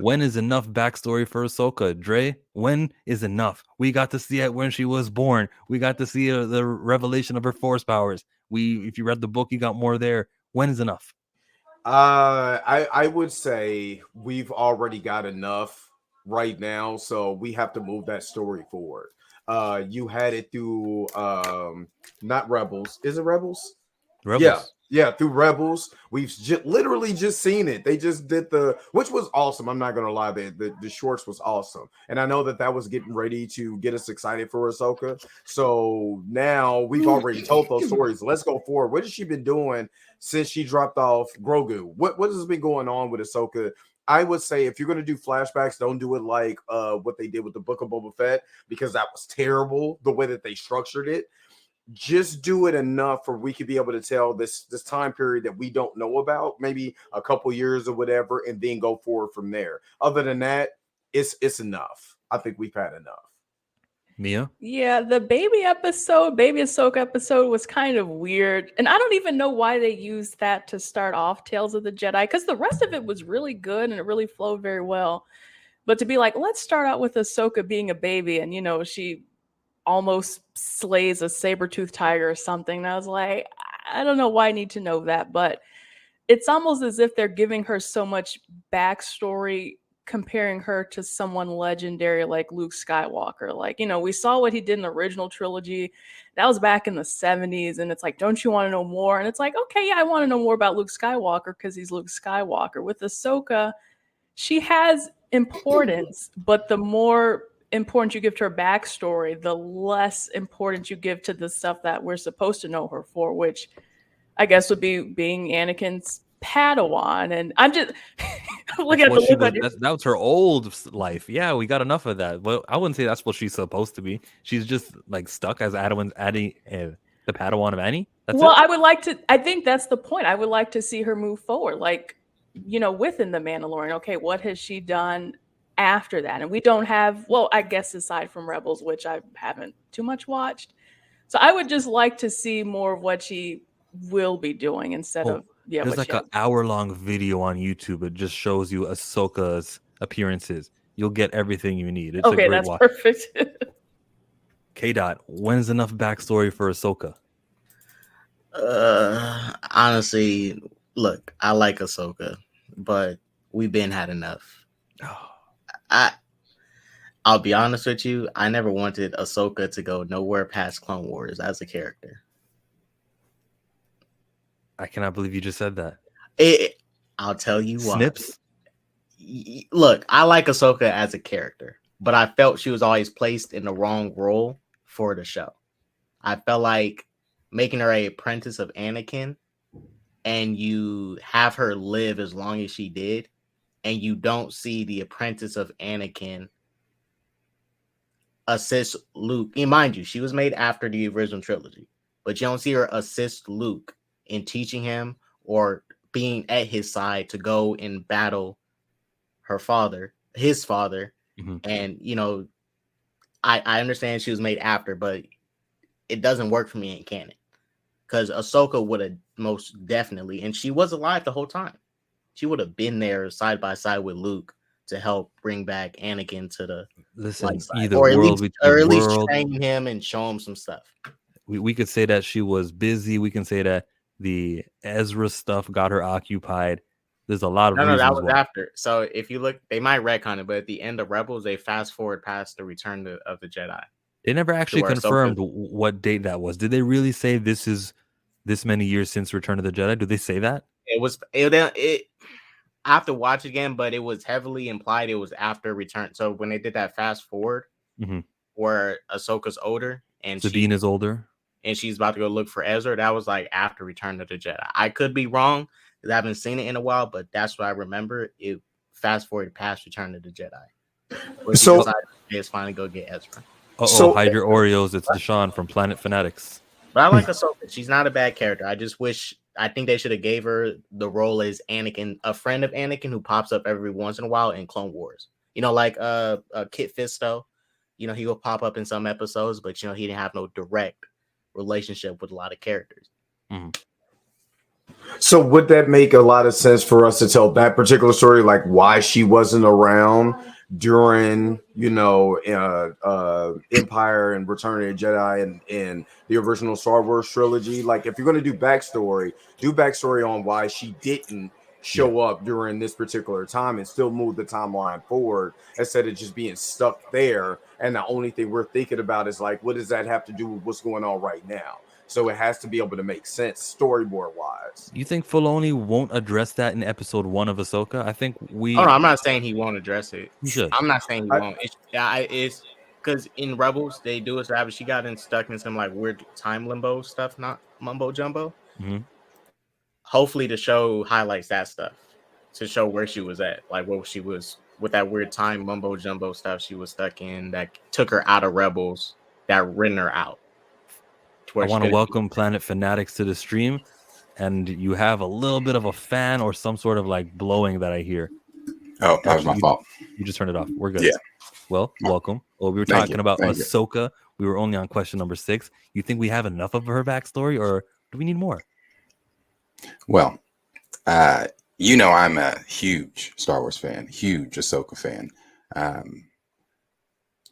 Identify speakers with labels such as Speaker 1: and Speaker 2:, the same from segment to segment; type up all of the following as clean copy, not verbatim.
Speaker 1: When is enough backstory for Ahsoka? Dre, when is enough? We got to see it when she was born. We got to see the revelation of her force powers. If you read the book, you got more there. When is enough?
Speaker 2: I would say we've already got enough right now, so we have to move that story forward. You had it through not Rebels. Is it Rebels? Yeah,
Speaker 1: Rebels.
Speaker 2: yeah, through Rebels. We've literally just seen it. They just did which was awesome. I'm not gonna lie, the shorts was awesome, and I know that was getting ready to get us excited for Ahsoka. So now we've already told those stories. Let's go forward. What has she been doing since she dropped off Grogu? What has been going on with Ahsoka? I would say if you're gonna do flashbacks, don't do it like what they did with the Book of Boba Fett, because that was terrible the way that they structured it. Just do it enough for we could be able to tell this time period that we don't know about, maybe a couple years or whatever, and then go forward from there. Other than that, it's enough. I think we've had enough.
Speaker 1: Mia?
Speaker 3: Yeah, the baby Ahsoka episode was kind of weird. And I don't even know why they used that to start off Tales of the Jedi, because the rest of it was really good and it really flowed very well. But to be like, let's start out with Ahsoka being a baby and, she almost slays a saber-toothed tiger or something. And I was like, I don't know why I need to know that, but it's almost as if they're giving her so much backstory, comparing her to someone legendary like Luke Skywalker. Like, we saw what he did in the original trilogy. That was back in the 70s. And it's like, don't you want to know more? And it's like, okay, yeah, I want to know more about Luke Skywalker because he's Luke Skywalker. With Ahsoka, she has importance, but the more importance you give to her backstory, the less importance you give to the stuff that we're supposed to know her for, which I guess would be being Anakin's Padawan. And I'm just looking
Speaker 1: That's
Speaker 3: at the
Speaker 1: what she
Speaker 3: look
Speaker 1: was.
Speaker 3: on your.
Speaker 1: That was her old life. Yeah, we got enough of that. Well, I wouldn't say that's what she's supposed to be. She's just like stuck as Addie, the Padawan of Annie. That's
Speaker 3: Well,
Speaker 1: it.
Speaker 3: I would like to. I think that's the point. I would like to see her move forward, like within the Mandalorian. Okay, what has she done after that? And we don't have. Well, I guess aside from Rebels, which I haven't too much watched. So I would just like to see more of what she will be doing instead
Speaker 1: Oh,
Speaker 3: of
Speaker 1: there's
Speaker 3: what
Speaker 1: like
Speaker 3: she
Speaker 1: an
Speaker 3: has.
Speaker 1: hour-long video on YouTube. It just shows you Ahsoka's appearances. You'll get everything you need. It's a
Speaker 3: Okay,
Speaker 1: great
Speaker 3: that's
Speaker 1: watch.
Speaker 3: perfect.
Speaker 1: K. Dot. When's enough backstory for Ahsoka?
Speaker 4: Honestly, look, I like Ahsoka, but we've been had enough. I I'll be honest with you, I never wanted Ahsoka to go nowhere past Clone Wars as a character.
Speaker 1: I cannot believe you just said that.
Speaker 4: I'll tell you why.
Speaker 1: Snips.
Speaker 4: Look, I like Ahsoka as a character, but I felt she was always placed in the wrong role for the show. I felt like making her a apprentice of Anakin and you have her live as long as she did, and you don't see the apprentice of Anakin assist Luke. And mind you, she was made after the original trilogy, but you don't see her assist Luke in teaching him or being at his side to go and battle his father.
Speaker 1: Mm-hmm.
Speaker 4: And I understand she was made after, but it doesn't work for me in canon because Ahsoka would have most definitely, and she was alive the whole time. She would have been there side by side with Luke to help bring back Anakin to the light
Speaker 1: Listen,
Speaker 4: side,
Speaker 1: either
Speaker 4: or
Speaker 1: world
Speaker 4: at
Speaker 1: between
Speaker 4: least
Speaker 1: world.
Speaker 4: train him and show him some stuff.
Speaker 1: We could say that she was busy. We can say that the Ezra stuff got her occupied. There's a lot of
Speaker 4: No, that
Speaker 1: reasons
Speaker 4: was
Speaker 1: why.
Speaker 4: after. So if you look, they might retcon it, but at the end of Rebels, they fast forward past the Return of the Jedi.
Speaker 1: They never actually
Speaker 4: where
Speaker 1: confirmed
Speaker 4: Ahsoka,
Speaker 1: what date that was. Did they really say this is this many years since Return of the Jedi? Do they say that?
Speaker 4: it I have to watch again, but it was heavily implied it was after Return. So when they did that fast forward,
Speaker 1: Mm-hmm.
Speaker 4: where Ahsoka's older and
Speaker 1: Sabine is older,
Speaker 4: and she's about to go look for Ezra, that was like after Return of the Jedi. I could be wrong because I haven't seen it in a while, but that's what I remember. It fast forward past Return of the Jedi, where she
Speaker 2: So,
Speaker 4: decided to finally go get Ezra.
Speaker 2: so
Speaker 1: hide your Oreos. It's Deshaun from Planet Fanatics.
Speaker 4: But I like Ahsoka. She's not a bad character. I think they should have gave her the role as Anakin, a friend of Anakin who pops up every once in a while in Clone Wars. Like Kit Fisto. He will pop up in some episodes, but he didn't have no direct relationship with a lot of characters.
Speaker 1: Mm-hmm.
Speaker 2: So would that make a lot of sense for us to tell that particular story, like why she wasn't around during, Empire and Return of the Jedi and the original Star Wars trilogy? Like, if you're going to do backstory on why she didn't show up during this particular time and still move the timeline forward instead of just being stuck there. And the only thing we're thinking about is like, what does that have to do with what's going on right now? So it has to be able to make sense storyboard wise.
Speaker 1: You think Filoni won't address that in episode 1 of Ahsoka? I think
Speaker 4: Oh no, I'm not saying he won't address it.
Speaker 1: he should.
Speaker 4: I'm not saying he
Speaker 2: I-
Speaker 4: won't. It's because in Rebels they do it so she got stuck in some like weird time limbo stuff, not mumbo jumbo.
Speaker 1: Mhm.
Speaker 4: Hopefully the show highlights that stuff to show where she was at, like what she was with that weird time mumbo jumbo stuff she was stuck in that took her out of Rebels, that ran her out.
Speaker 1: I want to welcome Planet Fanatics to the stream, and you have a little bit of a fan or some sort of like blowing that I hear.
Speaker 5: Oh, that was my fault.
Speaker 1: You just turned it off. We're good.
Speaker 5: Yeah.
Speaker 1: Well, welcome. Well, we were
Speaker 5: Thank
Speaker 1: talking
Speaker 5: you.
Speaker 1: about
Speaker 5: Thank you.
Speaker 1: Ahsoka. We were only on question number 6. You think we have enough of her backstory, or do we need more?
Speaker 5: Well, I'm a huge Star Wars fan, huge Ahsoka fan.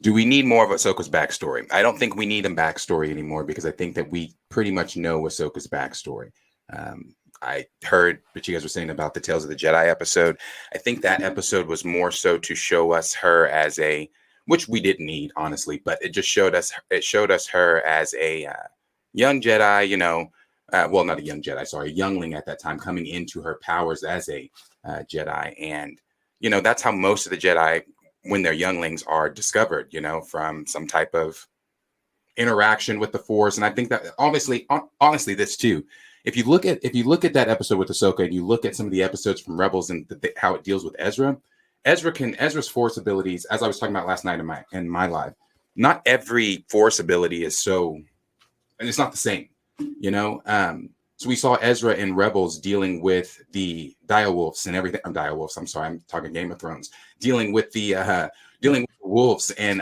Speaker 5: Do we need more of Ahsoka's backstory? I don't think we need a backstory anymore because I think that we pretty much know Ahsoka's backstory. I heard what you guys were saying about the Tales of the Jedi episode. I think that episode was more so to show us her as which we didn't need, honestly, but it just showed us her as a young Jedi, well, not a young Jedi, sorry, a youngling at that time coming into her powers as a Jedi. And, that's how most of the Jedi, when they're younglings, are discovered, from some type of interaction with the Force. And I think that honestly, this too, if you look at that episode with Ahsoka and you look at some of the episodes from Rebels and how it deals with Ezra's Force abilities, as I was talking about last night in my live, not every Force ability is so, and it's not the same, So we saw Ezra in Rebels dealing with the direwolves and everything. I'm sorry, I'm talking Game of Thrones. Dealing with the wolves and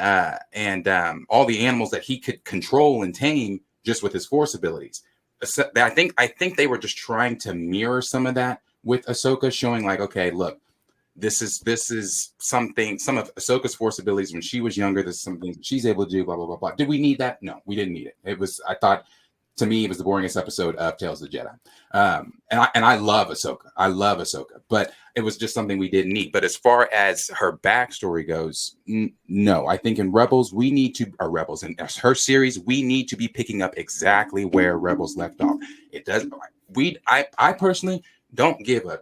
Speaker 5: all the animals that he could control and tame just with his Force abilities. I think they were just trying to mirror some of that with Ahsoka, showing like, okay, look, this is something. Some of Ahsoka's Force abilities when she was younger. This is something she's able to do. Blah blah blah blah. Did we need that? No, we didn't need it. It was. I thought. To me, it was the boringest episode of Tales of the Jedi. And I love Ahsoka. But it was just something we didn't need. But as far as her backstory goes, no. I think in Rebels, in her series, we need to be picking up exactly where Rebels left off. It does. I personally don't give a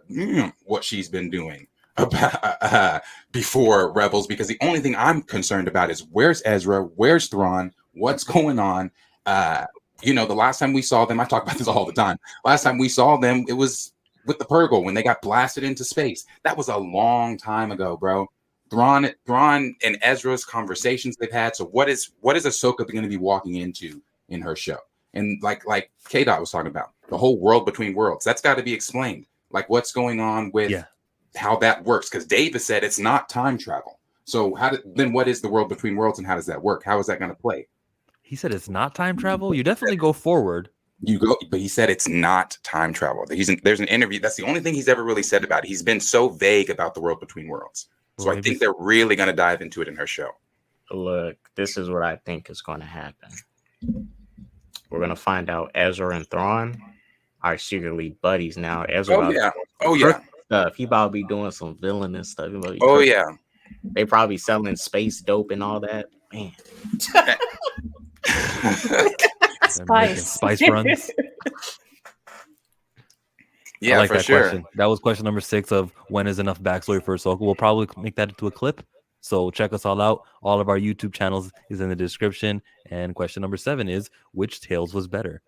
Speaker 5: what she's been doing about before Rebels, because the only thing I'm concerned about is where's Ezra, where's Thrawn, what's going on. The last time we saw them, I talk about this all the time. Last time we saw them, it was with the Purgle when they got blasted into space. That was a long time ago, bro. Thrawn and Ezra's conversations they've had. So what is Ahsoka going to be walking into in her show? And like K-Dot was talking about, the whole world between worlds, that's got to be explained. Like what's going on with how that works? Because Davis said it's not time travel. So then what is the world between worlds and how does that work? How is that going to play?
Speaker 1: He said it's not time travel. You definitely go forward.
Speaker 5: But he said it's not time travel. There's an interview. That's the only thing he's ever really said about it. He's been so vague about the world between worlds. So I think they're really going to dive into it in her show.
Speaker 4: Look, this is what I think is going to happen. We're going to find out Ezra and Thrawn are secretly buddies now. Ezra stuff. He about to be doing some villainous stuff. They probably selling space dope and all that. Man.
Speaker 3: Spice
Speaker 1: runs.
Speaker 5: Yeah,
Speaker 1: I like
Speaker 5: for
Speaker 1: that
Speaker 5: sure.
Speaker 1: Question. That was question number 6 of when is enough backstory for Ahsoka. We'll probably make that into a clip. So check us all out. All of our YouTube channels is in the description. And question number 7 is which Tales was better?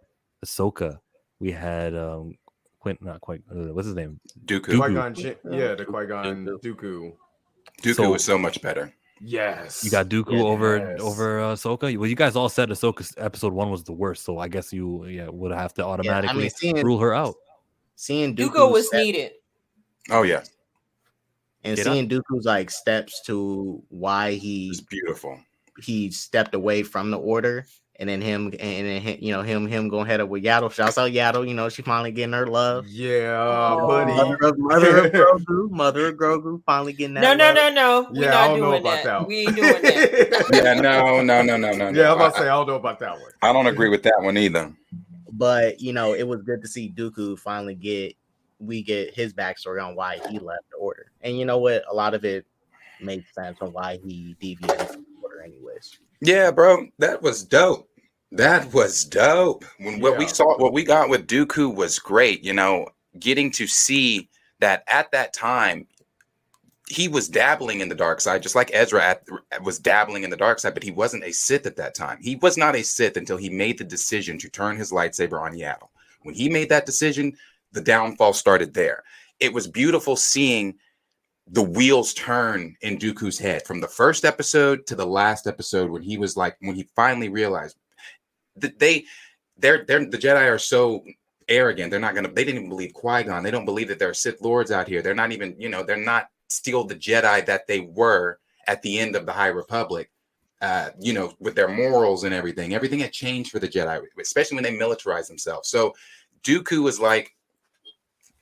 Speaker 1: Ahsoka. We had what's his name?
Speaker 5: Dooku.
Speaker 2: Qui-Gon the Qui-Gon Dooku.
Speaker 5: Dooku was so much better.
Speaker 2: Yes.
Speaker 1: You got Dooku over Ahsoka. Well, you guys all said Ahsoka's episode 1 was the worst, so I guess you would have to automatically rule her out.
Speaker 4: Seeing
Speaker 6: Dooku was needed.
Speaker 5: Oh yeah.
Speaker 4: And seeing Dooku's like steps to why
Speaker 5: it's beautiful.
Speaker 4: He stepped away from the order and then him going head up with Yaddle. Shouts out Yaddle. She finally getting her love.
Speaker 2: Yeah,
Speaker 3: Oh.
Speaker 2: buddy.
Speaker 4: Mother of Grogu finally getting that.
Speaker 6: No.
Speaker 4: love.
Speaker 6: We're
Speaker 2: Yeah, I
Speaker 6: not
Speaker 2: don't know
Speaker 6: doing
Speaker 2: about that.
Speaker 6: We ain't doing that.
Speaker 5: Yeah, no.
Speaker 2: Yeah, I'm about to say I don't know about that one.
Speaker 5: I don't agree with that one either.
Speaker 4: But it was good to see Dooku finally get his backstory on why he left the Order. And you know what? A lot of it makes sense on why he deviated from the Order, anyways.
Speaker 5: Yeah, bro, that was dope. That was dope. What we got with Dooku was great. Getting to see that at that time, he was dabbling in the dark side, just like Ezra was dabbling in the dark side, but he wasn't a Sith at that time. He was not a Sith until he made the decision to turn his lightsaber on Yaddle. When he made that decision, the downfall started there. It was beautiful seeing the wheels turn in Dooku's head from the first episode to the last episode when he finally realized that the Jedi are so arrogant. They didn't even believe Qui-Gon. They don't believe that there are Sith Lords out here. They're not even, they're not still the Jedi that they were at the end of the High Republic, with their morals and everything. Everything had changed for the Jedi, especially when they militarized themselves. So Dooku was like,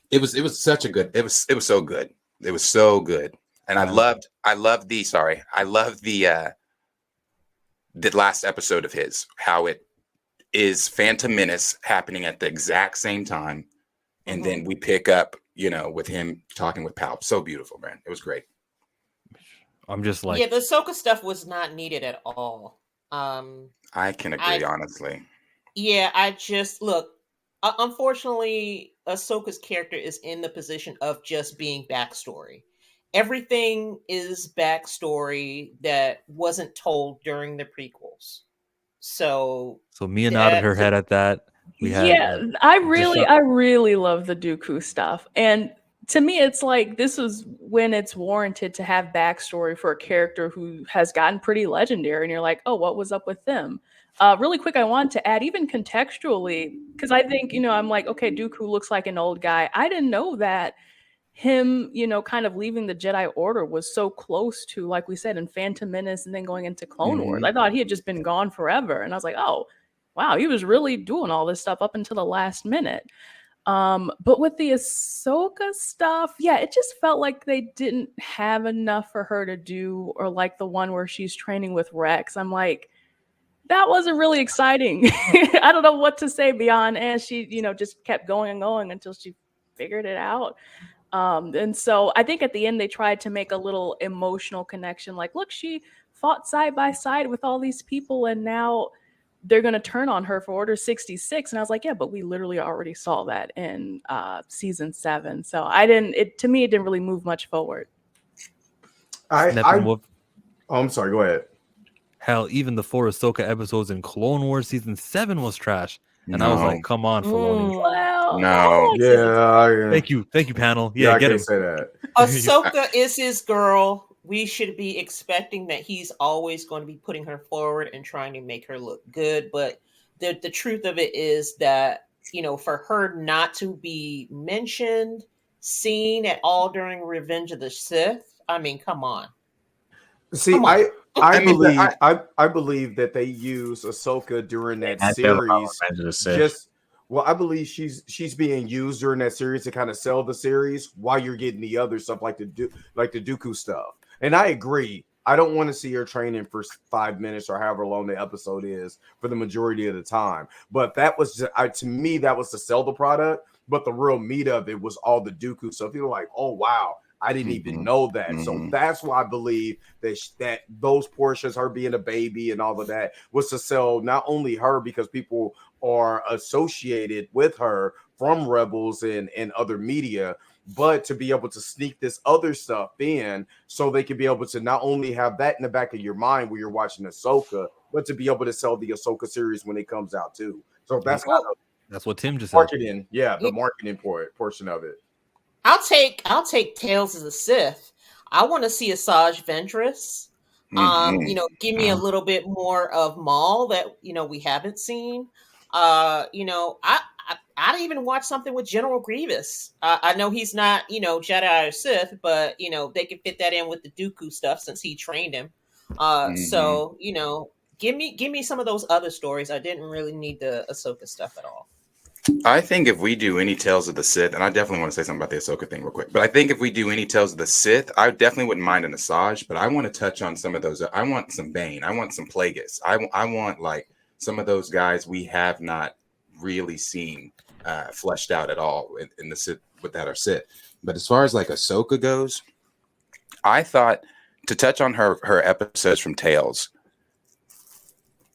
Speaker 5: it was such a good, it was so good. It was so good. And I loved the last episode of his, how it is Phantom Menace happening at the exact same time. And then we pick up, with him talking with Palp. So beautiful, man. It was great.
Speaker 1: I'm just like,
Speaker 6: yeah, the Ahsoka stuff was not needed at all.
Speaker 5: I can agree, honestly.
Speaker 6: Yeah, I just look. Unfortunately, Ahsoka's character is in the position of just being backstory. Everything is backstory that wasn't told during the prequels. So
Speaker 1: Mia nodded her head at that.
Speaker 3: I really love the Dooku stuff. And to me, it's like this is when it's warranted to have backstory for a character who has gotten pretty legendary. And you're like, oh, what was up with them? Really quick, I want to add, even contextually, because I think, I'm like, okay, Dooku looks like an old guy. I didn't know that him, kind of leaving the Jedi Order was so close to, like we said, in Phantom Menace and then going into Clone Wars. I thought he had just been gone forever. And I was like, oh, wow, he was really doing all this stuff up until the last minute. But with the Ahsoka stuff, yeah, it just felt like they didn't have enough for her to do, or like the one where she's training with Rex. I'm like, that wasn't really exciting. I don't know what to say beyond, and she, just kept going and going until she figured it out. And so I think at the end they tried to make a little emotional connection. Like, look, she fought side by side with all these people, and now they're going to turn on her for Order 66. And I was like, yeah, but we literally already saw that in season 7. So to me, it didn't really move much forward.
Speaker 2: I'm sorry, go ahead.
Speaker 1: Hell, even the 4 Ahsoka episodes in Clone Wars season 7 was trash. And I was like, come on, Filoni.
Speaker 3: Well,
Speaker 5: No.
Speaker 2: Yeah.
Speaker 1: Thank you, panel.
Speaker 2: Yeah, I
Speaker 1: get
Speaker 2: can
Speaker 1: him.
Speaker 2: say that.
Speaker 6: Ahsoka is his girl. We should be expecting that he's always going to be putting her forward and trying to make her look good. But the truth of it is that, for her not to be mentioned, seen at all during Revenge of the Sith, I mean, come on.
Speaker 2: See, I believe that they use Ahsoka during that series. I believe she's being used during that series to kind of sell the series while you're getting the other stuff like the Dooku stuff. And I agree. I don't want to see her training for 5 minutes or however long the episode is for the majority of the time. But that was to me, that was to sell the product. But the real meat of it was all the Dooku stuff. People were like, oh wow, I didn't even know that. So that's why I believe that those portions, her being a baby and all of that, was to sell not only her because people are associated with her from Rebels and other media, but to be able to sneak this other stuff in so they can be able to not only have that in the back of your mind when you're watching Ahsoka, but to be able to sell the Ahsoka series when it comes out too. So that's
Speaker 1: what Tim just
Speaker 2: marketing,
Speaker 1: said.
Speaker 2: Yeah, the marketing portion of it.
Speaker 6: I'll take Tales of the Sith. I want to see Asajj Ventress. Give me a little bit more of Maul that we haven't seen. I'd even watch something with General Grievous. I know he's not Jedi or Sith, but they can fit that in with the Dooku stuff since he trained him. So Give me some of those other stories. I didn't really need the Ahsoka stuff at all.
Speaker 5: I think if we do any Tales of the Sith, and I definitely want to say something about the Ahsoka thing real quick, but I think if we do any Tales of the Sith, I definitely wouldn't mind an Asajj, but I want to touch on some of those. I want some Bane. I want some Plagueis. I want like some of those guys we have not really seen fleshed out at all in the Sith with that are Sith. But as far as like Ahsoka goes, I thought to touch on her episodes from Tales,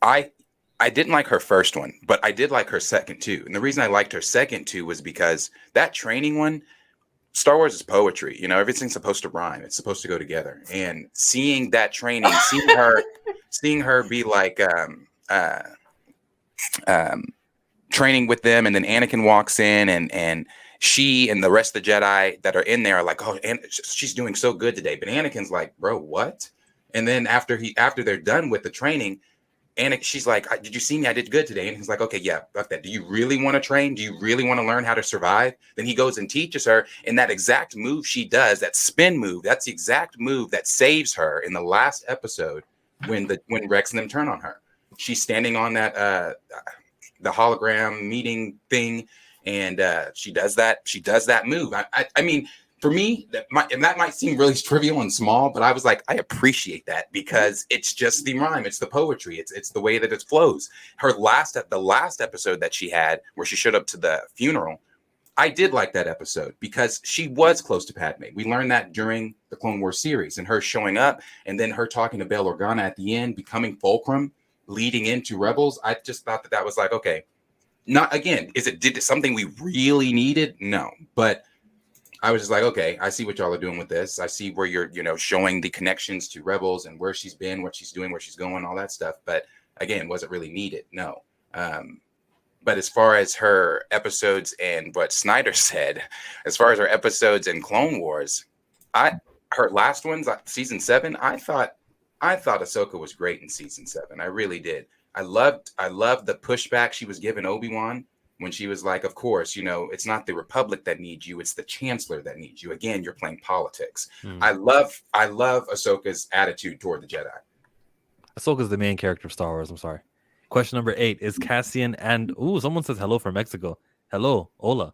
Speaker 5: I didn't like her first one, but I did like her second too. And the reason I liked her second too was because that training one, Star Wars is poetry. You know, everything's supposed to rhyme. It's supposed to go together. And seeing that training, seeing her be like training with them, and then Anakin walks in, and she and the rest of the Jedi that are in there are like, oh, and she's doing so good today. But Anakin's like, bro, what? And then after they're done with the training, and she's like, did you see me? I did good today. And he's like, okay, yeah, fuck that. Do you really want to train? Do you really want to learn how to survive? Then he goes and teaches her. And that exact move she does, that spin move, that's the exact move that saves her in the last episode when Rex and them turn on her. She's standing on that the hologram meeting thing, and she does that move. I mean, for me, that might seem really trivial and small, but I was like, I appreciate that because it's just the rhyme, it's the poetry, it's the way that it flows. The last episode that she had, where she showed up to the funeral, I did like that episode because she was close to Padme. We learned that during the Clone Wars series, and her showing up, and then her talking to Bail Organa at the end, becoming Fulcrum, leading into Rebels. I just thought that was like, okay, not again. Did it something we really needed? No, but I was just like, okay, I see what y'all are doing with this. I see where you're, showing the connections to Rebels and where she's been, what she's doing, where she's going, all that stuff. But again, was it really needed? No. But as far as her episodes and what Snyder said, as far as her episodes in Clone Wars, her last ones, season 7, I thought Ahsoka was great in season 7. I really did. I loved the pushback she was giving Obi-Wan. When she was like, of course, it's not the Republic that needs you, it's the Chancellor that needs you. Again, you're playing politics. I love Ahsoka's attitude toward the Jedi.
Speaker 1: Ahsoka's the main character of Star Wars. I'm sorry. Question number 8 is Cassian and someone says hello from Mexico. Hello, hola.